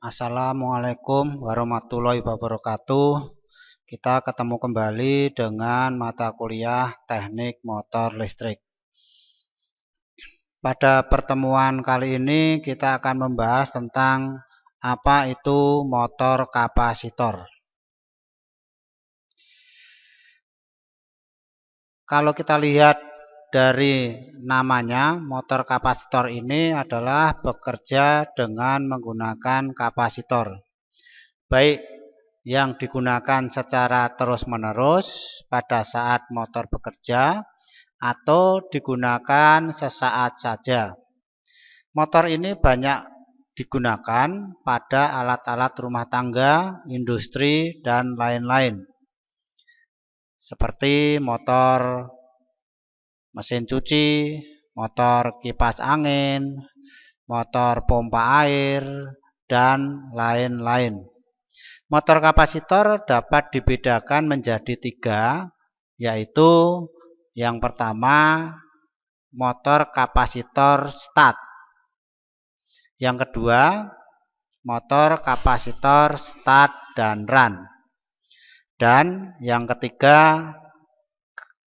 Assalamualaikum warahmatullahi wabarakatuh. Kita ketemu kembali dengan mata kuliah Teknik Motor Listrik. Pada pertemuan kali ini kita akan membahas tentang apa itu motor kapasitor. Kalau kita lihat dari namanya, motor kapasitor ini adalah bekerja dengan menggunakan kapasitor, baik yang digunakan secara terus-menerus pada saat motor bekerja atau digunakan sesaat saja. Motor ini banyak digunakan pada alat-alat rumah tangga, industri, dan lain-lain, seperti motor mesin cuci, motor kipas angin, motor pompa air, dan lain-lain. Motor kapasitor dapat dibedakan menjadi 3, yaitu yang pertama motor kapasitor start, yang kedua motor kapasitor start dan run, dan yang ketiga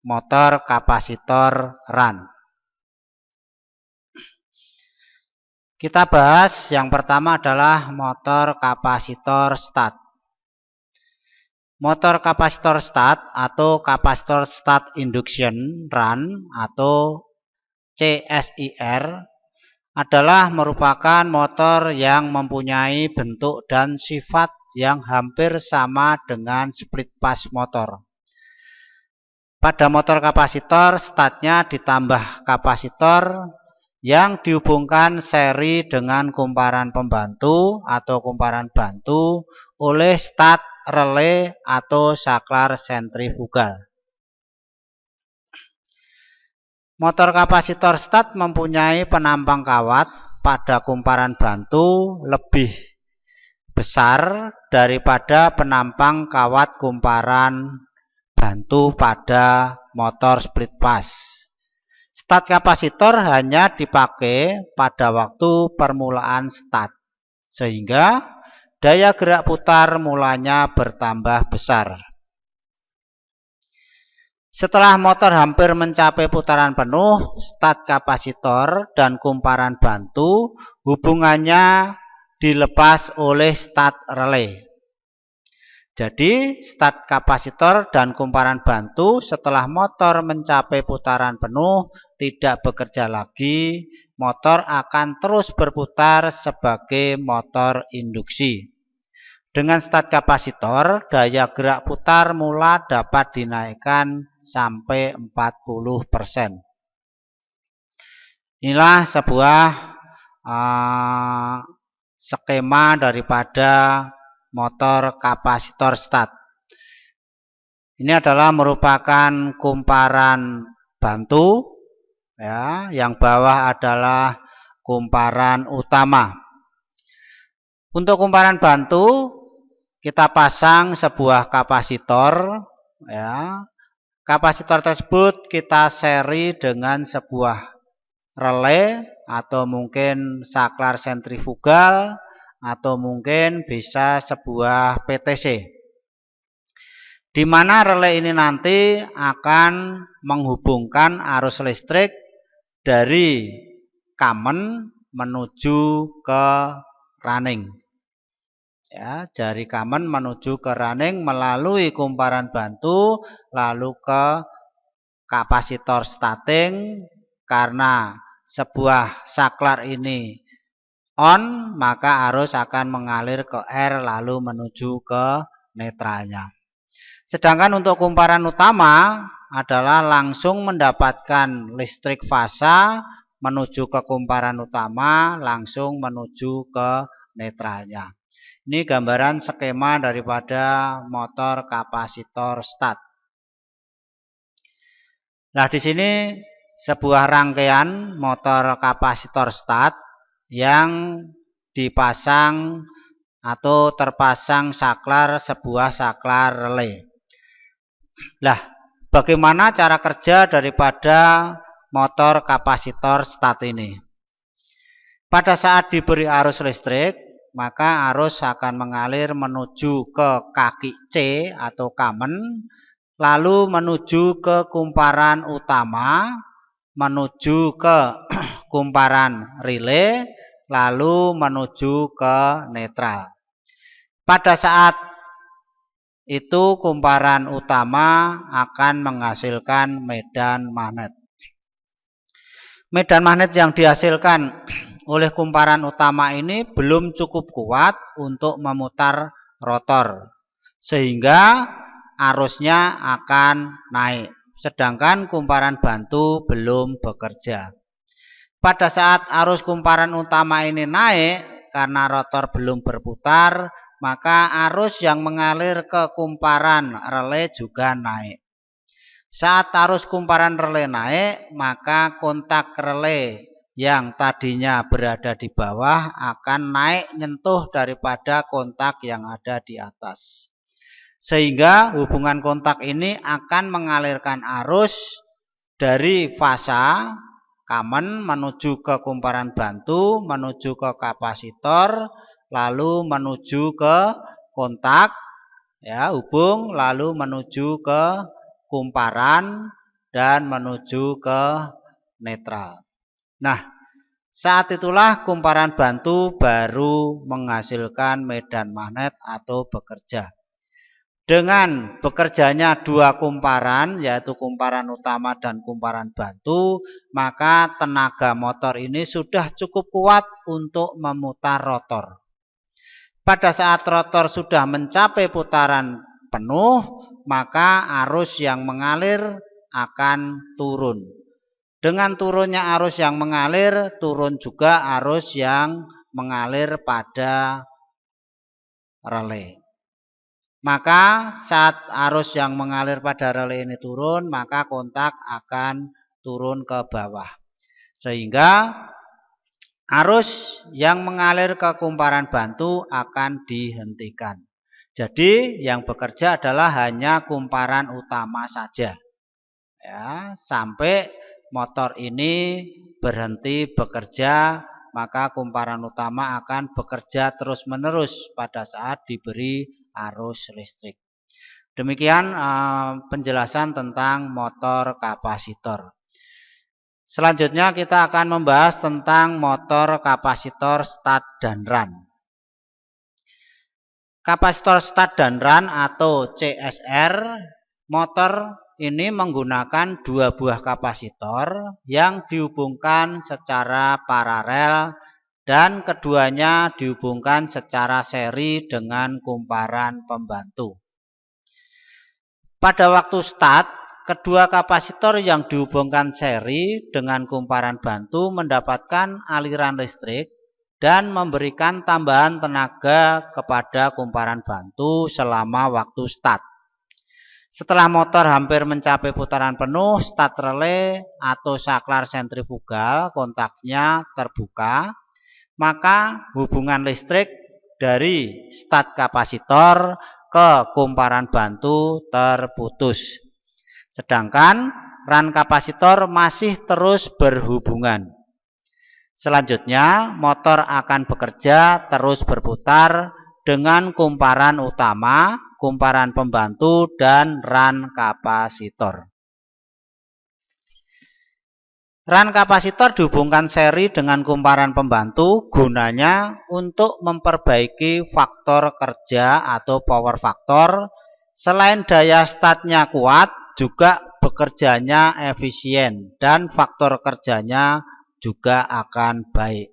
motor kapasitor run. Kita bahas yang pertama adalah motor kapasitor start. Motor kapasitor start atau kapasitor start induction run atau CSIR adalah merupakan motor yang mempunyai bentuk dan sifat yang hampir sama dengan split pass motor. Pada motor kapasitor, startnya ditambah kapasitor yang dihubungkan seri dengan kumparan pembantu atau kumparan bantu oleh start relay atau saklar sentrifugal. Motor kapasitor start mempunyai penampang kawat pada kumparan bantu lebih besar daripada penampang kawat kumparan bantu pada motor split pass. Start kapasitor hanya dipakai pada waktu permulaan start, sehingga daya gerak putar mulanya bertambah besar. Setelah motor hampir mencapai putaran penuh, start kapasitor dan kumparan bantu hubungannya dilepas oleh start relay. Jadi start kapasitor dan kumparan bantu setelah motor mencapai putaran penuh tidak bekerja lagi, motor akan terus berputar sebagai motor induksi. Dengan start kapasitor, daya gerak putar mula dapat dinaikkan sampai 40%. Inilah sebuah skema daripada motor kapasitor start. Ini adalah merupakan kumparan bantu, ya, yang bawah adalah kumparan utama. Untuk kumparan bantu kita pasang sebuah kapasitor, ya. Kapasitor tersebut kita seri dengan sebuah relay atau mungkin saklar sentrifugal atau mungkin bisa sebuah PTC, di mana relay ini nanti akan menghubungkan arus listrik dari common menuju ke running, ya, dari common menuju ke running melalui kumparan bantu lalu ke kapasitor starting. Karena sebuah saklar ini on, maka arus akan mengalir ke R lalu menuju ke netralnya. Sedangkan untuk kumparan utama adalah langsung mendapatkan listrik fasa menuju ke kumparan utama, langsung menuju ke netralnya. Ini gambaran skema daripada motor kapasitor start. Nah, di sini sebuah rangkaian motor kapasitor start yang dipasang atau terpasang saklar, sebuah saklar relay. Nah, bagaimana cara kerja daripada motor kapasitor start ini? Pada saat diberi arus listrik, maka arus akan mengalir menuju ke kaki C atau kamen, lalu menuju ke kumparan utama, menuju ke kumparan relay, lalu menuju ke netral. Pada saat itu kumparan utama akan menghasilkan medan magnet. Medan magnet yang dihasilkan oleh kumparan utama ini belum cukup kuat untuk memutar rotor, sehingga arusnya akan naik, sedangkan kumparan bantu belum bekerja. Pada saat arus kumparan utama ini naik, karena rotor belum berputar, maka arus yang mengalir ke kumparan relay juga naik. Saat arus kumparan relay naik, maka kontak relay yang tadinya berada di bawah akan naik nyentuh daripada kontak yang ada di atas. Sehingga hubungan kontak ini akan mengalirkan arus dari fasa kamen menuju ke kumparan bantu, menuju ke kapasitor, lalu menuju ke kontak, ya, hubung, lalu menuju ke kumparan dan menuju ke netral. Nah, saat itulah kumparan bantu baru menghasilkan medan magnet atau bekerja. Dengan bekerjanya dua kumparan, yaitu kumparan utama dan kumparan bantu, maka tenaga motor ini sudah cukup kuat untuk memutar rotor. Pada saat rotor sudah mencapai putaran penuh, maka arus yang mengalir akan turun. Dengan turunnya arus yang mengalir, turun juga arus yang mengalir pada relay. Maka saat arus yang mengalir pada relay ini turun, maka kontak akan turun ke bawah. Sehingga arus yang mengalir ke kumparan bantu akan dihentikan. Jadi yang bekerja adalah hanya kumparan utama saja. Ya, sampai motor ini berhenti bekerja, maka kumparan utama akan bekerja terus-menerus pada saat diberi arus listrik. Demikian penjelasan tentang motor kapasitor. Selanjutnya kita akan membahas tentang motor kapasitor start dan run. Kapasitor start dan run atau CSR, motor ini menggunakan dua buah kapasitor yang dihubungkan secara paralel dan keduanya dihubungkan secara seri dengan kumparan pembantu. Pada waktu start, kedua kapasitor yang dihubungkan seri dengan kumparan bantu mendapatkan aliran listrik dan memberikan tambahan tenaga kepada kumparan bantu selama waktu start. Setelah motor hampir mencapai putaran penuh, start relay atau saklar sentrifugal kontaknya terbuka, maka hubungan listrik dari start kapasitor ke kumparan bantu terputus. Sedangkan run kapasitor masih terus berhubungan. Selanjutnya, motor akan bekerja terus berputar dengan kumparan utama, kumparan pembantu, dan run kapasitor. Run kapasitor dihubungkan seri dengan kumparan pembantu gunanya untuk memperbaiki faktor kerja atau power factor. Selain daya startnya kuat, juga bekerjanya efisien dan faktor kerjanya juga akan baik.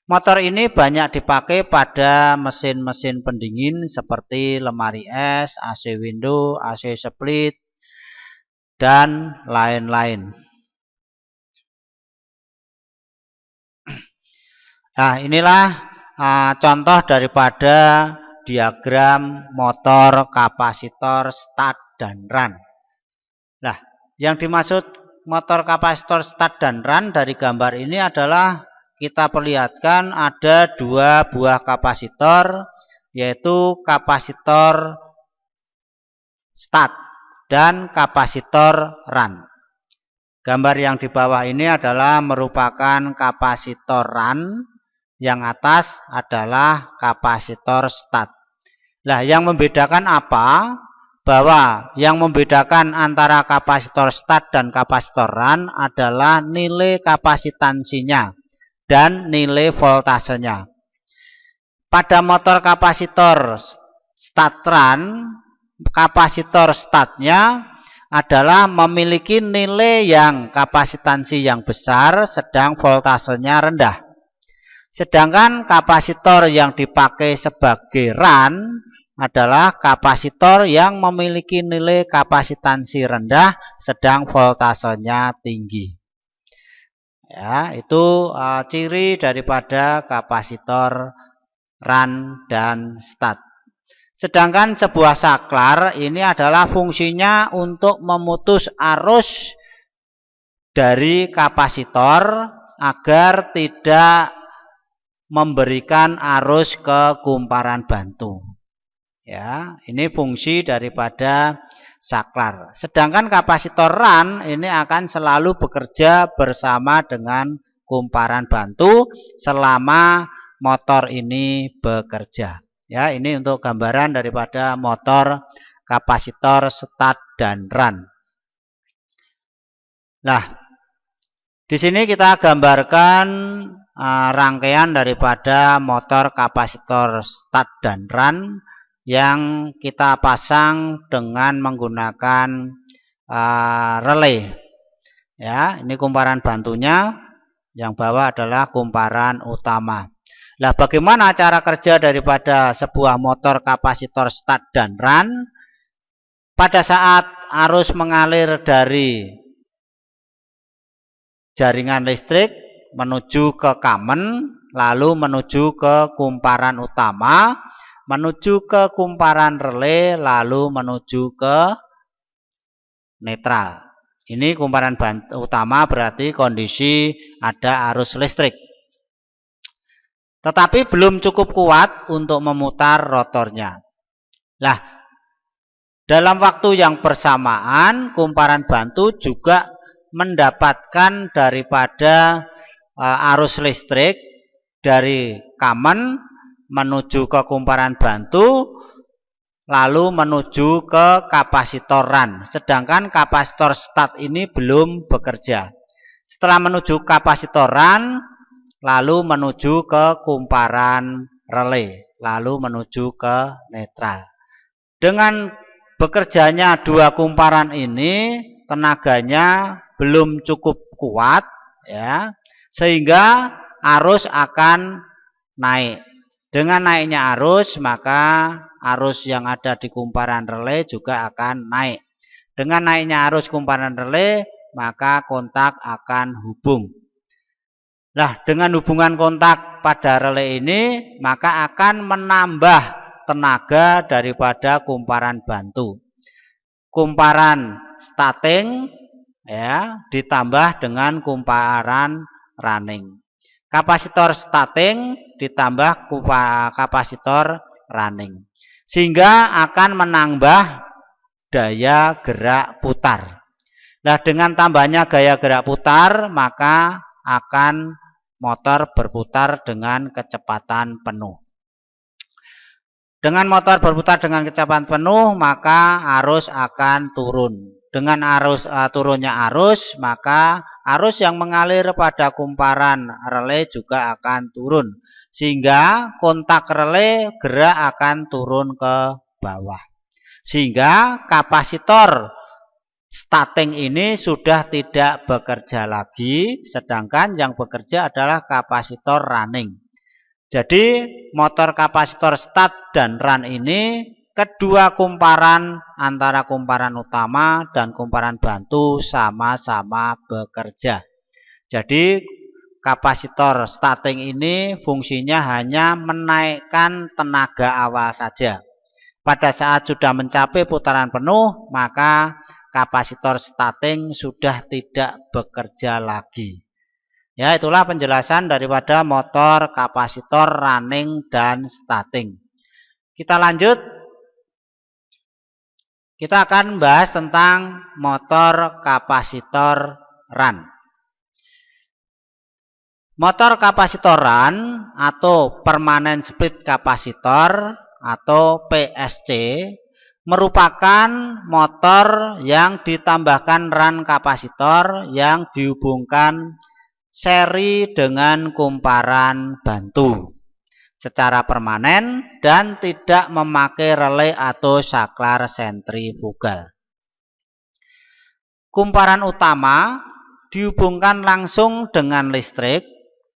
Motor ini banyak dipakai pada mesin-mesin pendingin seperti lemari es, AC window, AC split, dan lain-lain. Nah, inilah contoh daripada diagram motor kapasitor start dan run. Nah, yang dimaksud motor kapasitor start dan run dari gambar ini adalah kita perlihatkan ada dua buah kapasitor, yaitu kapasitor start dan kapasitor run. Gambar yang di bawah ini adalah merupakan kapasitor run yang atas adalah kapasitor stat. Nah, yang membedakan apa? Bahwa yang membedakan antara kapasitor stat dan kapasitor run adalah nilai kapasitansinya dan nilai voltasenya. Pada motor kapasitor stat run, kapasitor statnya adalah memiliki nilai yang kapasitansi yang besar sedang voltasenya rendah. Sedangkan kapasitor yang dipakai sebagai run adalah kapasitor yang memiliki nilai kapasitansi rendah sedang voltasenya tinggi. Ya, itu ciri daripada kapasitor run dan stat. Sedangkan sebuah saklar ini adalah fungsinya untuk memutus arus dari kapasitor agar tidak memberikan arus ke kumparan bantu. Ya, ini fungsi daripada saklar. Sedangkan kapasitor run ini akan selalu bekerja bersama dengan kumparan bantu selama motor ini bekerja. Ya, ini untuk gambaran daripada motor kapasitor stat dan run. Nah, di sini kita gambarkan rangkaian daripada motor kapasitor stat dan run yang kita pasang dengan menggunakan relay. Ya, ini kumparan bantunya, yang bawah adalah kumparan utama. Nah, bagaimana cara kerja daripada sebuah motor kapasitor stat dan run? Pada saat arus mengalir dari jaringan listrik menuju ke kamen, lalu menuju ke kumparan utama, menuju ke kumparan relay, lalu menuju ke netral. Ini kumparan utama berarti kondisi ada arus listrik. Tetapi belum cukup kuat untuk memutar rotornya. Nah, dalam waktu yang bersamaan kumparan bantu juga mendapatkan daripada arus listrik dari kamen menuju ke kumparan bantu lalu menuju ke kapasitor run. Sedangkan kapasitor stat ini belum bekerja. Setelah menuju kapasitor run lalu menuju ke kumparan relay, lalu menuju ke netral. Dengan bekerjanya dua kumparan ini, tenaganya belum cukup kuat, ya, sehingga arus akan naik. Dengan naiknya arus, maka arus yang ada di kumparan relay juga akan naik. Dengan naiknya arus kumparan relay, maka kontak akan hubung. Nah, dengan hubungan kontak pada relay ini, maka akan menambah tenaga daripada kumparan bantu. Kumparan starting ya ditambah dengan kumparan running. Kapasitor starting ditambah kapasitor running. Sehingga akan menambah daya gerak putar. Nah, dengan tambahnya gaya gerak putar, maka akan motor berputar dengan kecepatan penuh. Dengan motor berputar dengan kecepatan penuh, maka arus akan turun. Dengan turunnya arus, maka arus yang mengalir pada kumparan relay juga akan turun. Sehingga kontak relay gerak akan turun ke bawah. Sehingga kapasitor starting ini sudah tidak bekerja lagi, sedangkan yang bekerja adalah kapasitor running. Jadi motor kapasitor stat dan run ini kedua kumparan antara kumparan utama dan kumparan bantu sama-sama bekerja. Jadi kapasitor starting ini fungsinya hanya menaikkan tenaga awal saja. Pada saat sudah mencapai putaran penuh, maka kapasitor starting sudah tidak bekerja lagi. Ya, itulah penjelasan daripada motor kapasitor running dan starting. Kita lanjut. Kita akan bahas tentang motor kapasitor run. Motor kapasitoran atau permanent split capacitor atau PSC merupakan motor yang ditambahkan run kapasitor yang dihubungkan seri dengan kumparan bantu secara permanen dan tidak memakai relay atau saklar sentrifugal. Kumparan utama dihubungkan langsung dengan listrik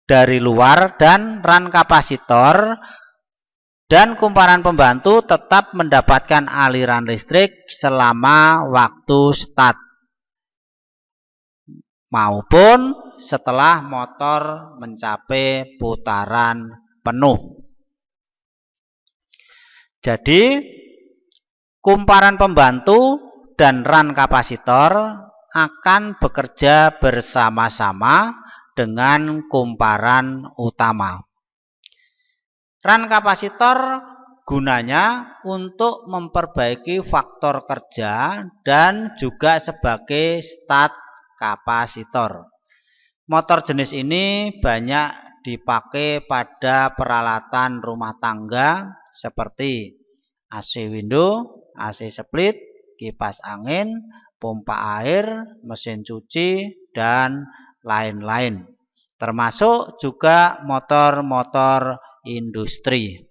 dari luar dan run kapasitor, dan kumparan pembantu tetap mendapatkan aliran listrik selama waktu start maupun setelah motor mencapai putaran penuh. Jadi kumparan pembantu dan run kapasitor akan bekerja bersama-sama dengan kumparan utama. Run kapasitor gunanya untuk memperbaiki faktor kerja dan juga sebagai start kapasitor. Motor jenis ini banyak dipakai pada peralatan rumah tangga seperti AC window, AC split, kipas angin, pompa air, mesin cuci, dan lain-lain, termasuk juga motor-motor industri.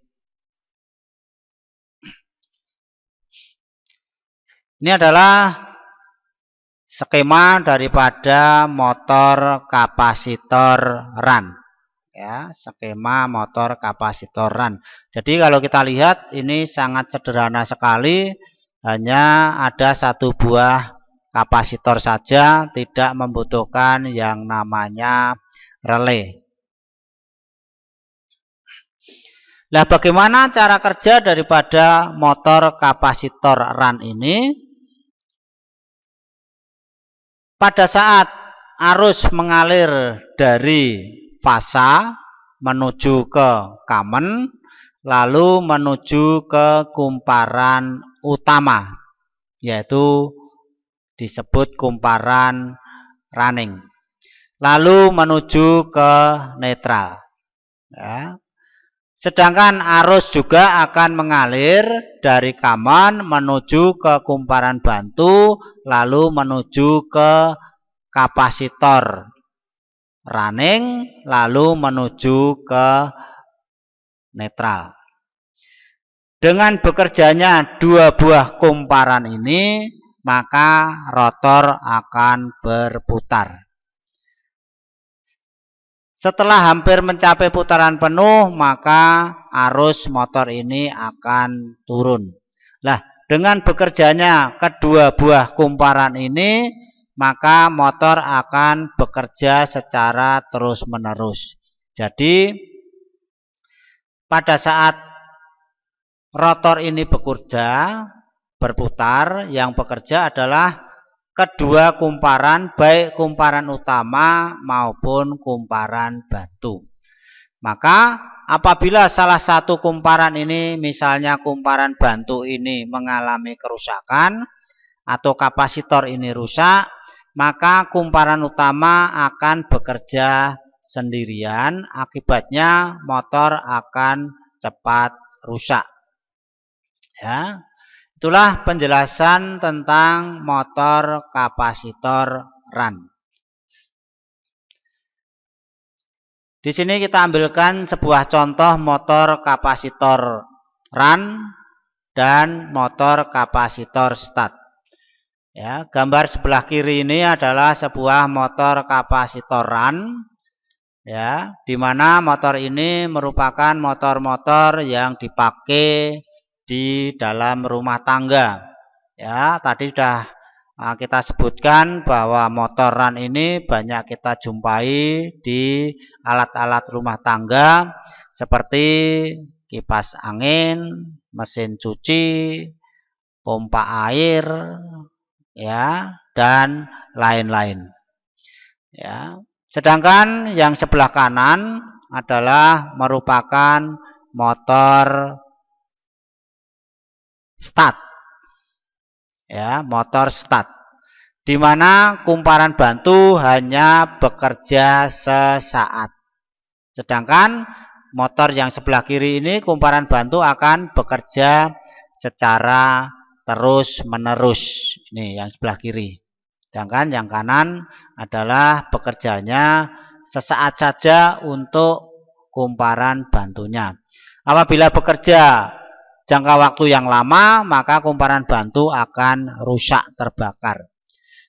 Ini adalah skema daripada motor kapasitor run, ya, skema motor kapasitor run. Jadi kalau kita lihat ini sangat sederhana sekali, hanya ada satu buah kapasitor saja, tidak membutuhkan yang namanya relay. Nah, bagaimana cara kerja daripada motor kapasitor run ini? Pada saat arus mengalir dari fasa menuju ke kamen, lalu menuju ke kumparan utama, yaitu disebut kumparan running, lalu menuju ke netral, ya. Sedangkan arus juga akan mengalir dari kaman menuju ke kumparan bantu, lalu menuju ke kapasitor running, lalu menuju ke netral. Dengan bekerjanya dua buah kumparan ini, maka rotor akan berputar. Setelah hampir mencapai putaran penuh, maka arus motor ini akan turun. Nah, dengan bekerjanya kedua buah kumparan ini, maka motor akan bekerja secara terus-menerus. Jadi, pada saat rotor ini bekerja, berputar, yang bekerja adalah kedua kumparan, baik kumparan utama maupun kumparan bantu. Maka apabila salah satu kumparan ini, misalnya kumparan bantu ini mengalami kerusakan atau kapasitor ini rusak, maka kumparan utama akan bekerja sendirian, akibatnya motor akan cepat rusak. Ya. Itulah penjelasan tentang motor kapasitor run. Di sini kita ambilkan sebuah contoh motor kapasitor run dan motor kapasitor start. Ya, gambar sebelah kiri ini adalah sebuah motor kapasitor run, ya, di mana motor ini merupakan motor-motor yang dipakai di dalam rumah tangga. Ya, tadi sudah kita sebutkan bahwa motor run ini banyak kita jumpai di alat-alat rumah tangga seperti kipas angin, mesin cuci, pompa air, ya, dan lain-lain. Ya. Sedangkan yang sebelah kanan adalah merupakan motor start, ya, motor start, di mana kumparan bantu hanya bekerja sesaat. Sedangkan motor yang sebelah kiri ini kumparan bantu akan bekerja secara terus-menerus. Ini yang sebelah kiri. Sedangkan yang kanan adalah bekerjanya sesaat saja untuk kumparan bantunya. Apabila bekerja jangka waktu yang lama, maka kumparan bantu akan rusak terbakar.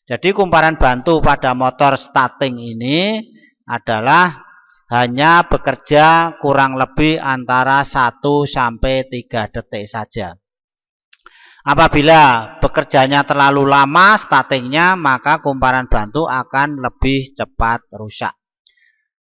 Jadi kumparan bantu pada motor starting ini adalah hanya bekerja kurang lebih antara 1 sampai 3 detik saja. Apabila bekerjanya terlalu lama startingnya, maka kumparan bantu akan lebih cepat rusak.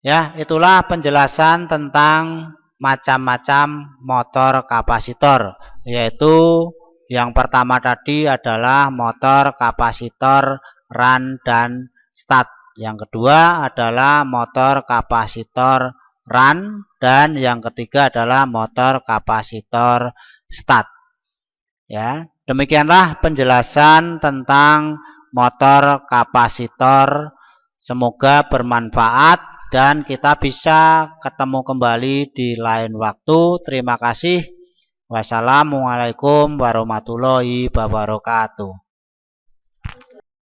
Ya, itulah penjelasan tentang macam-macam motor kapasitor, yaitu yang pertama tadi adalah motor kapasitor run dan start. Yang kedua adalah motor kapasitor run, dan yang ketiga adalah motor kapasitor start. Ya, demikianlah penjelasan tentang motor kapasitor. Semoga bermanfaat dan kita bisa ketemu kembali di lain waktu. Terima kasih. Wassalamualaikum warahmatullahi wabarakatuh.